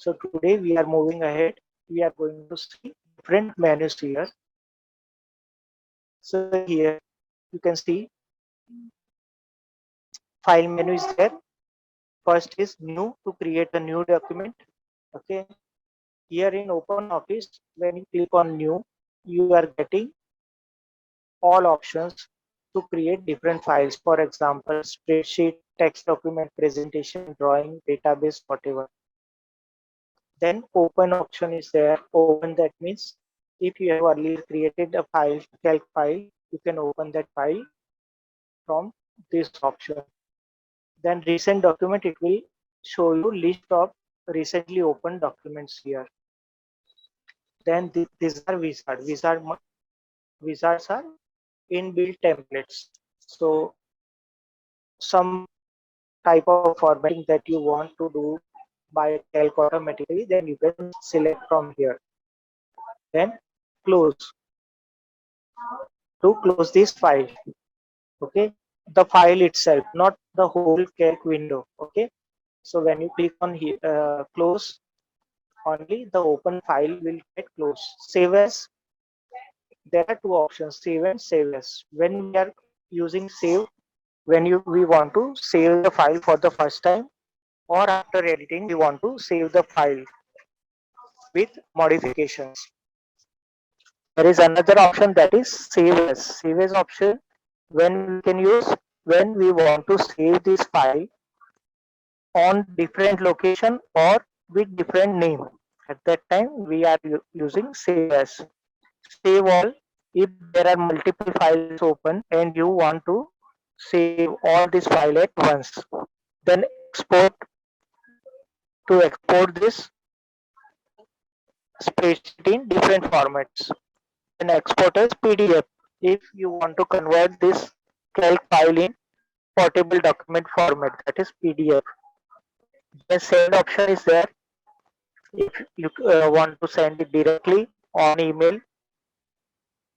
So today we are moving ahead. We are going to see different menus here. So here you can see file menu is there. First is new, to create a new document. Okay. Here in Open Office, when you click on new, you are getting all options to create different files. For example, spreadsheet, text document, presentation, drawing, database, whatever. Then open option is there. Open, that means if you have earlier created a file, calc file, you can open that file from this option. Then recent document, it will show you list of recently opened documents here. Then these are wizards are inbuilt templates. So some type of formatting that you want to do by calc automatically, then you can select from here. Then close, to close this file. Okay, the file itself, not the whole calc window. Okay, so when you click on here, close, only the open file will get closed. Save as, there are two options, save and save as. When we are using save, when we want to save the file for the first time, or after editing we want to save the file with modifications. There is another option, that is save as. Save as option when we can use when we want to save this file on different location or with different name. At that time we are using save as. Save all, if there are multiple files open and you want to save all this file at once. Then export, to export this spreadsheet in different formats. Then export as PDF if you want to convert this calc file in portable document format, that is PDF. The send option is there. If you want to send it directly on email,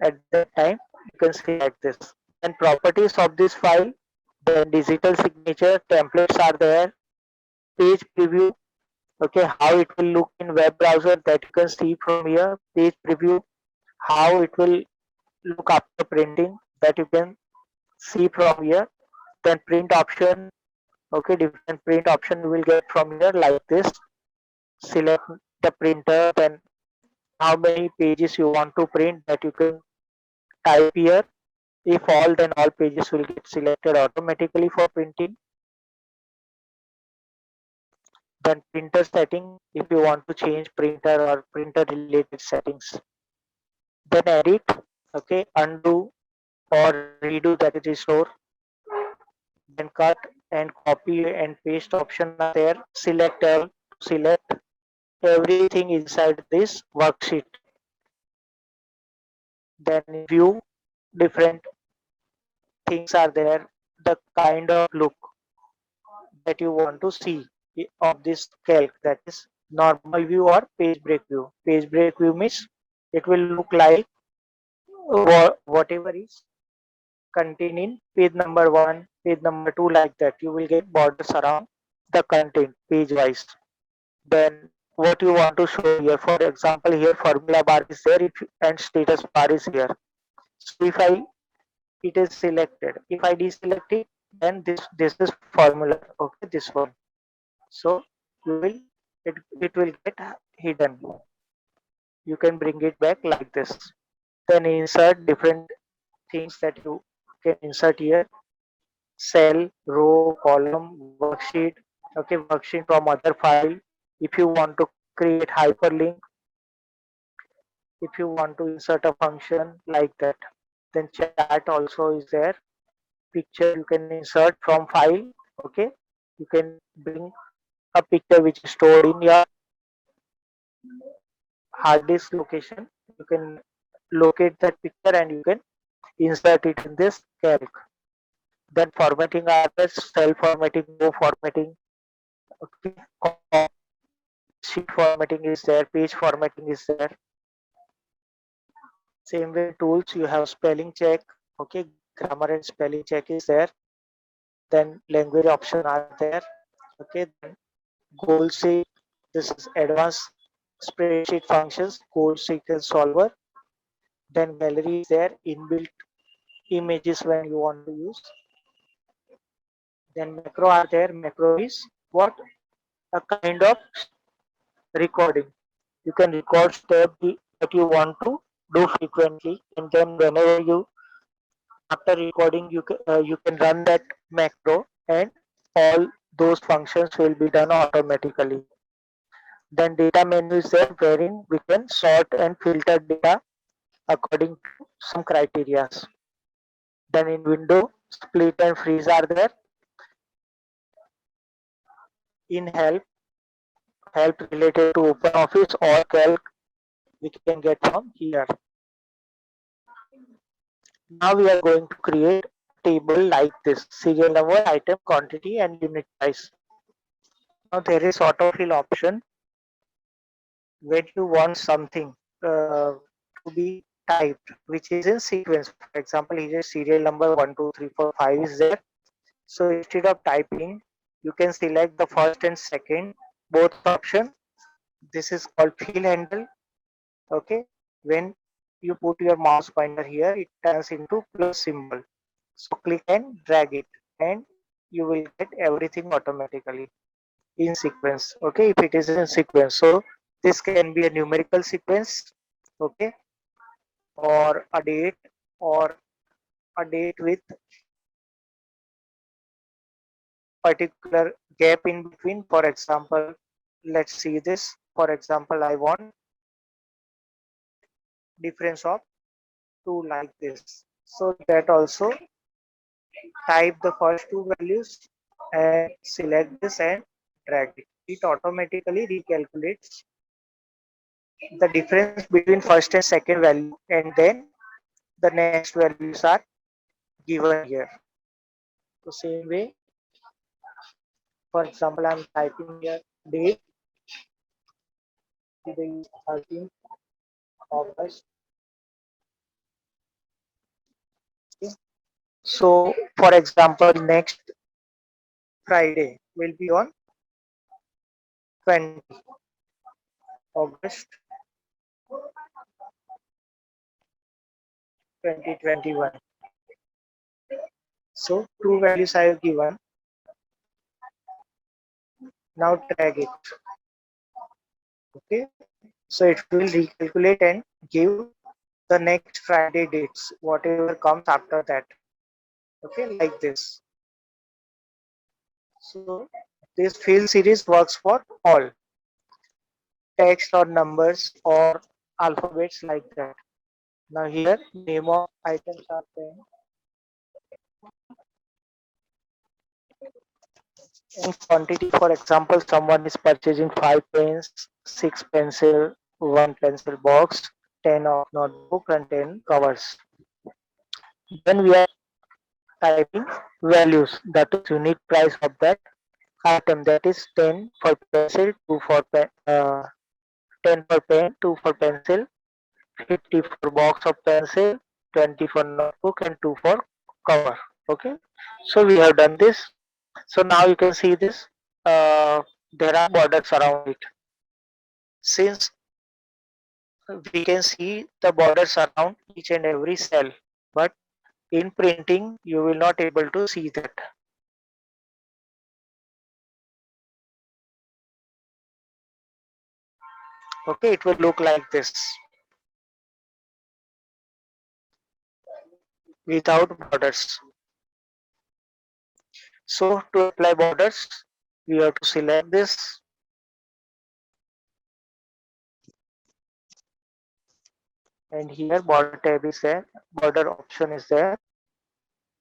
at that time you can select this. And properties of this file, then digital signature, templates are there, page preview. Okay, how it will look in web browser, that you can see from here. Page preview, how it will look after printing, that you can see from here. Then print option. Okay, different print option you will get from here like this. Select the printer, then how many pages you want to print, that you can type here. If all, then all pages will get selected automatically for printing. Then printer setting, if you want to change printer or printer related settings. Then edit, okay, undo or redo, that is restore. Then cut and copy and paste option are there. Select all, select everything inside this worksheet. Then view, different things are there. The kind of look that you want to see of this calc, that is normal view or page break view. Page break view means it will look like whatever is contained in page number 1, page number 2, like that. You will get borders around the content page wise. Then what you want to show here, for example, here formula bar is there, and status bar is here. So if I, it is selected, if I deselect it, then this is formula. Okay, this one. So you will, it will get hidden. You can bring it back like this. Then insert different things that you can insert here: cell, row, column, worksheet. Okay, worksheet from other file. If you want to create hyperlink, if you want to insert a function like that. Then chat also is there. Picture you can insert from file. Okay, you can bring a picture which is stored in your hard disk location. You can locate that picture and you can insert it in this calc. Then formatting are there: cell formatting, row formatting. Okay, sheet formatting is there, page formatting is there. Same way tools, you have spelling check. Okay, grammar and spelling check is there. Then language option are there. Okay, then goal sheet, This is advanced spreadsheet functions, code sequence solver. Then gallery is there, inbuilt images when you want to use. Then macro are there. Macro is what? A kind of recording. You can record step that you want to do frequently, and then whenever you after recording you can run that macro, and all those functions will be done automatically. Then data menu is there wherein we can sort and filter data according to some criteria. Then in window, split and freeze are there. In help related to OpenOffice or Calc, we can get from here. Now we are going to create a table like this: serial number, item, quantity, and unit price. Now there is autofill option when you want something to be typed, which is in sequence. For example, here is serial number 1 2 3 4 5 is there. So instead of typing, you can select the first and second both option. This is called fill handle. Okay, when you put your mouse pointer here, it turns into plus symbol. So click and drag it, and you will get everything automatically in sequence. Okay, if it is in sequence, so this can be a numerical sequence, okay, or a date, or a date with particular gap in between. For example, let's see this. For example, I want difference of 2 like this. So that also type the first two values and select this and drag it. It automatically recalculates the difference between first and second value, and then the next values are given here. So same way, for example, I'm typing here date. Today is 13th August. Okay. So for example, next Friday will be on 20 August 2021. So two values I have given. Now drag it. Okay. So it will recalculate and give the next Friday dates, whatever comes after that. Okay, like this. So this fill series works for all text or numbers or alphabets like that. Now here name of items are there. In quantity, for example, someone is purchasing 5 pens, 6 pencil, 1 pencil box, 10 of notebook, and 10 covers. Then we are typing values, that is unit price of that item, that is 10 for pencil, 2 for 10 for pen, 2 for pencil, 50 for box of pencil, 20 for notebook, and 2 for cover. Okay, so we have done this. So now you can see this. There are borders around it. Since we can see the borders around each and every cell, but in printing you will not able to see that. Okay, it will look like this without borders. So to apply borders, we have to select this, and here border tab is there, border option is there.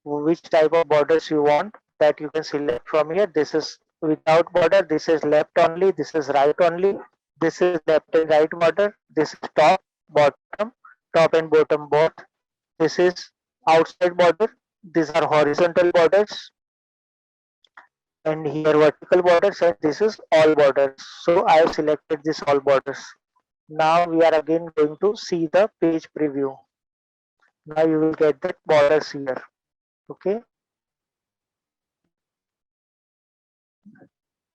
Which type of borders you want, that you can select from here. This is without border, this is left only, this is right only, this is left and right border, this is top, bottom, top and bottom both, this is outside border, these are horizontal borders, and here vertical borders, and this is all borders. So I have selected this all borders. Now we are again going to see the page preview. Now you will get that borders here. Okay,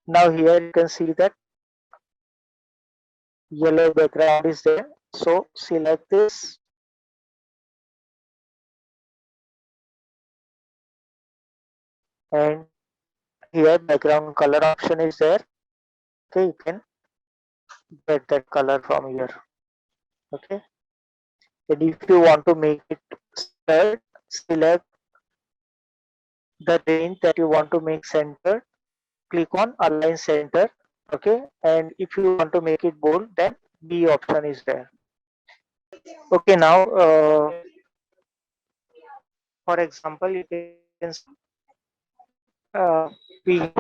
now here you can see that yellow background is there. So select this, and here background color option is there. Okay, you can get that color from here. Okay, and if you want to make it centered, select the range that you want to make centered, click on align center. Okay, and if you want to make it bold, then B option is there. Okay, now for example, you can we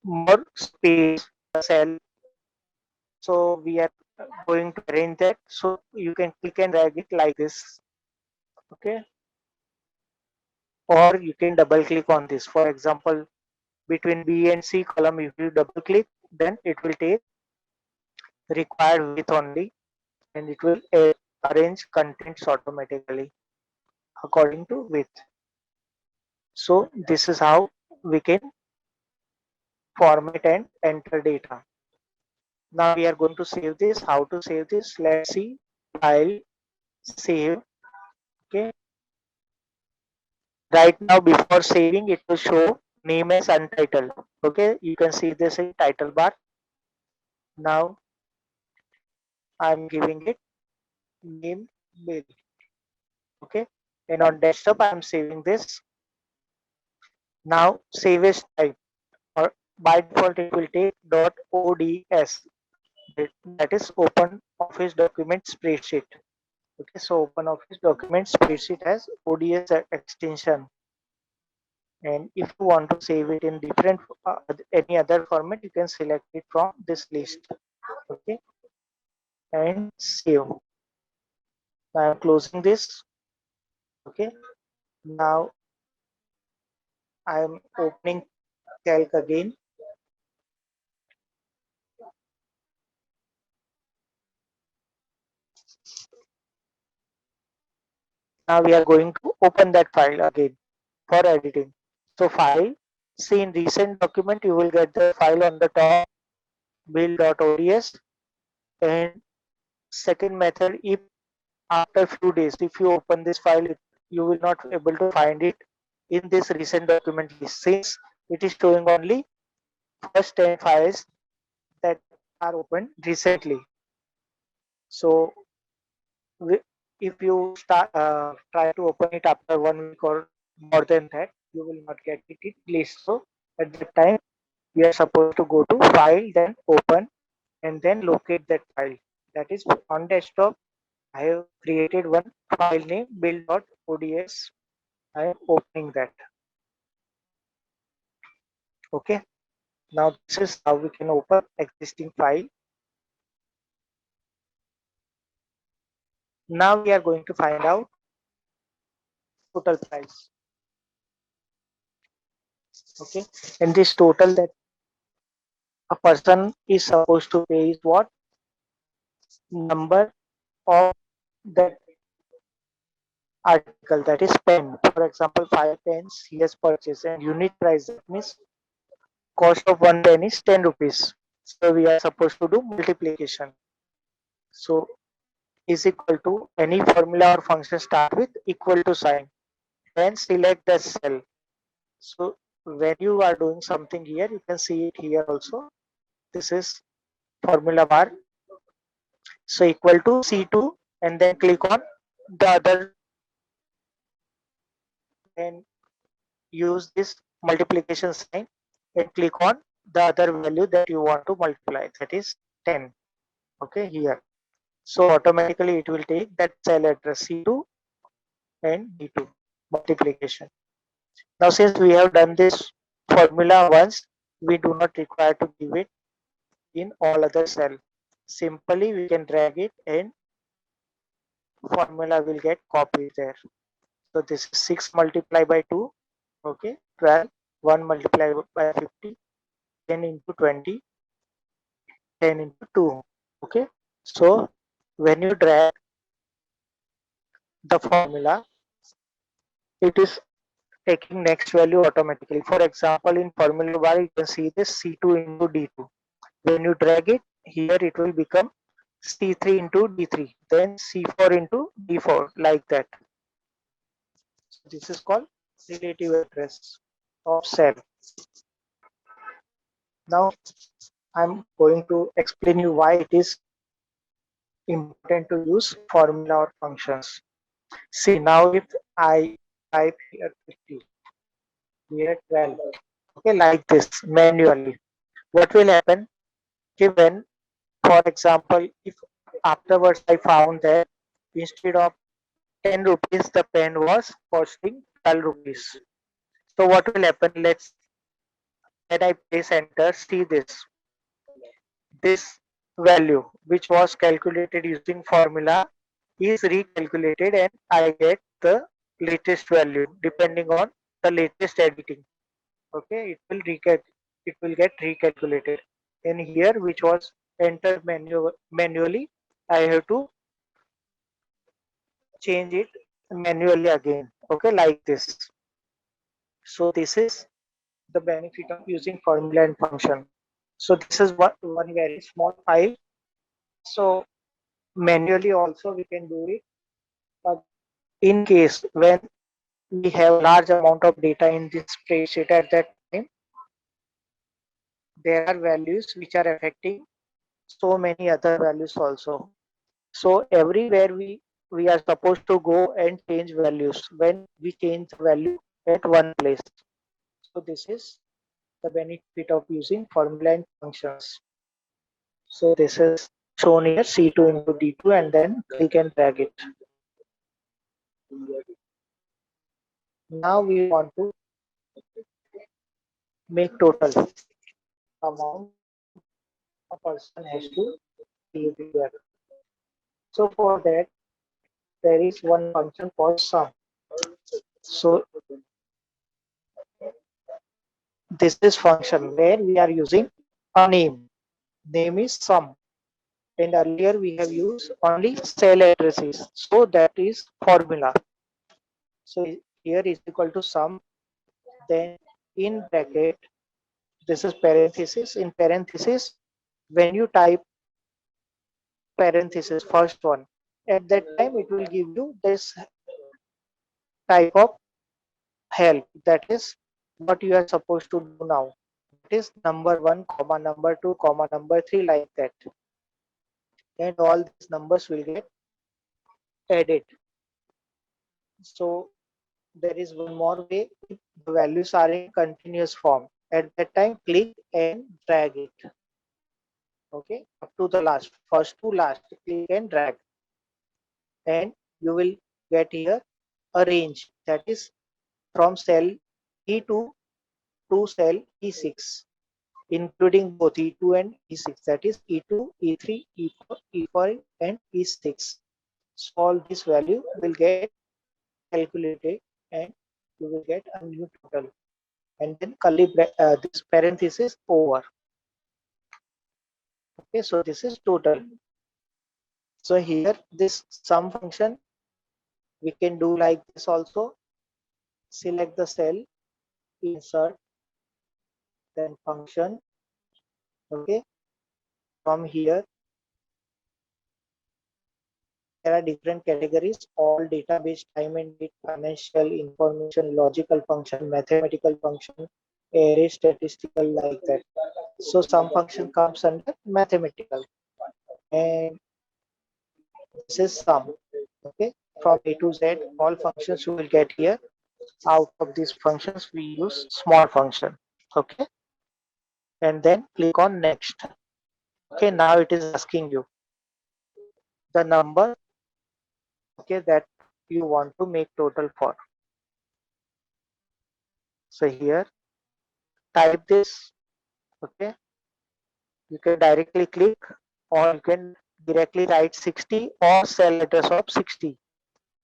more space cell, so we are going to arrange that, so you can click and drag it like this. Okay, or you can double click on this. For example, between B and C column, if you double click, then it will take required width only, and it will arrange contents automatically according to width. So this is how we can format and enter data. Now we are going to save this. How to save this? Let's see. File, save. Okay. Right now, before saving, it will show name as untitled. Okay. You can see this in title bar. Now I'm giving it name bill. Okay. And on desktop, I'm saving this. Now save as type, or by default it will take .ods. That is Open Office Document Spreadsheet. Okay, so Open Office Document Spreadsheet has ODS extension, and if you want to save it in different any other format, you can select it from this list. Okay, and save. I am closing this. Okay, now I am opening Calc again. Now we are going to open that file again for editing. So file, see in recent document you will get the file on the top, bill.ods. And second method, if after few days, if you open this file, you will not be able to find it in this recent document list, since it is showing only first 10 files that are opened recently. So if you start try to open it after 1 week or more than that, you will not get it in list. So at that time, we are supposed to go to file, then open, and then locate that file. That is on desktop. I have created one file name build.ods. I am opening that. Okay. Now this is how we can open existing file. Now we are going to find out total price. Okay. And this total that a person is supposed to pay is what? Number of that article, that is pen. For example, 5 pens he has purchased, and unit price, that means cost of 1 pen is 10 rupees. So we are supposed to do multiplication. So is equal to, any formula or function start with equal to sign, then select the cell. So when you are doing something here, you can see it here also. This is formula bar. So equal to C2, and then click on the other and use this multiplication sign and click on the other value that you want to multiply, that is 10. Okay, here. So automatically it will take that cell address C2 and D2 multiplication. Now since we have done this formula once, we do not require to give it in all other cell. Simply we can drag it and formula will get copied there. So this is 6 multiplied by 2. Okay, 12. 1 multiplied by 50. 10 into 20. 10 into 2. Okay, so when you drag the formula, it is taking next value automatically. For example, in formula bar, you can see this C2 into D2. When you drag it here, it will become C3 into D3, then C4 into D4, like that. So this is called relative address of cell. Now I'm going to explain you why it is important to use formula or functions. See, now if I type here 50, here 12, okay, like this manually, what will happen? Given, for example, if afterwards I found that instead of 10 rupees, the pen was costing 12 rupees. So what will happen? When I press enter, see this. This value, which was calculated using formula, is recalculated and I get the latest value depending on the latest editing. Okay, it will get recalculated. And here, which was entered manually, I have to change it manually again. Okay, like this. So this is the benefit of using formula and function. So this is one very small file. So manually also we can do it, but in case when we have large amount of data in this spreadsheet at that time, there are values which are affecting so many other values also. So everywhere we are supposed to go and change values when we change the value at one place. So this is the benefit of using formula and functions. So this is shown here, C2 into D2, and then click and drag it. Now we want to make total amount a person has to leave here. So for that, there is one function called sum. So this is function where we are using a name. Name is sum. And earlier we have used only cell addresses. So that is formula. So here is equal to sum. Then in bracket, this is parenthesis. In parenthesis, when you type parenthesis first one, at that time it will give you this type of help. That is what you are supposed to do now. It is number one, comma number two, comma number three, like that. And all these numbers will get added. So there is one more way. If the values are in continuous form, at that time click and drag it. Okay, up to the last, first to last, click and drag, and you will get here a range, that is from cell E2 to cell E6, including both E2 and E6, that is E2, E3, E4, E4 and E6. So all this value will get calculated and you will get a new total, and then this parenthesis over. Okay, so this is total. So here this sum function we can do like this also. Select the cell, insert, then function. Okay, from here there are different categories: all database, time and date, financial information, logical function, mathematical function, array, statistical, like that. So some function comes under mathematical, and this is sum. Okay, from A to Z, all functions you will get here. Out of these functions, we use small function. Okay, and then click on next. Okay, now it is asking you the number, okay, that you want to make total for. So here type this. Okay, you can directly click, or you can directly write 60 or cell address of 60.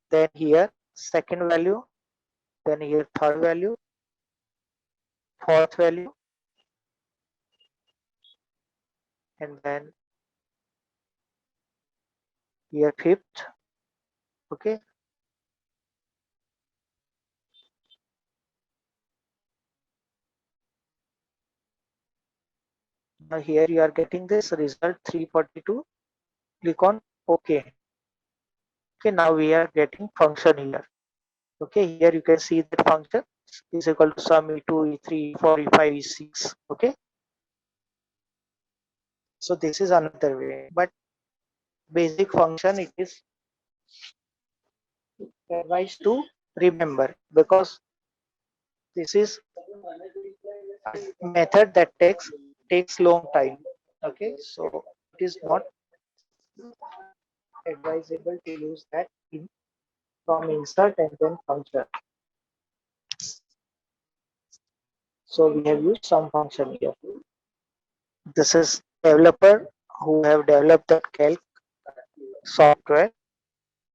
Then here second value, then here third value, fourth value, and then here fifth. Okay, now here you are getting this result 342. click on OK. Okay, now we are getting function here. Okay, here you can see that function is equal to sum e2, e3, e4, e5, e6. Okay, so this is another way, but basic function it is advised to remember, because this is a method that takes long time. Okay, so it is not advisable to use that in from insert and then function. So we have used some function here. This is developer who have developed that calc software.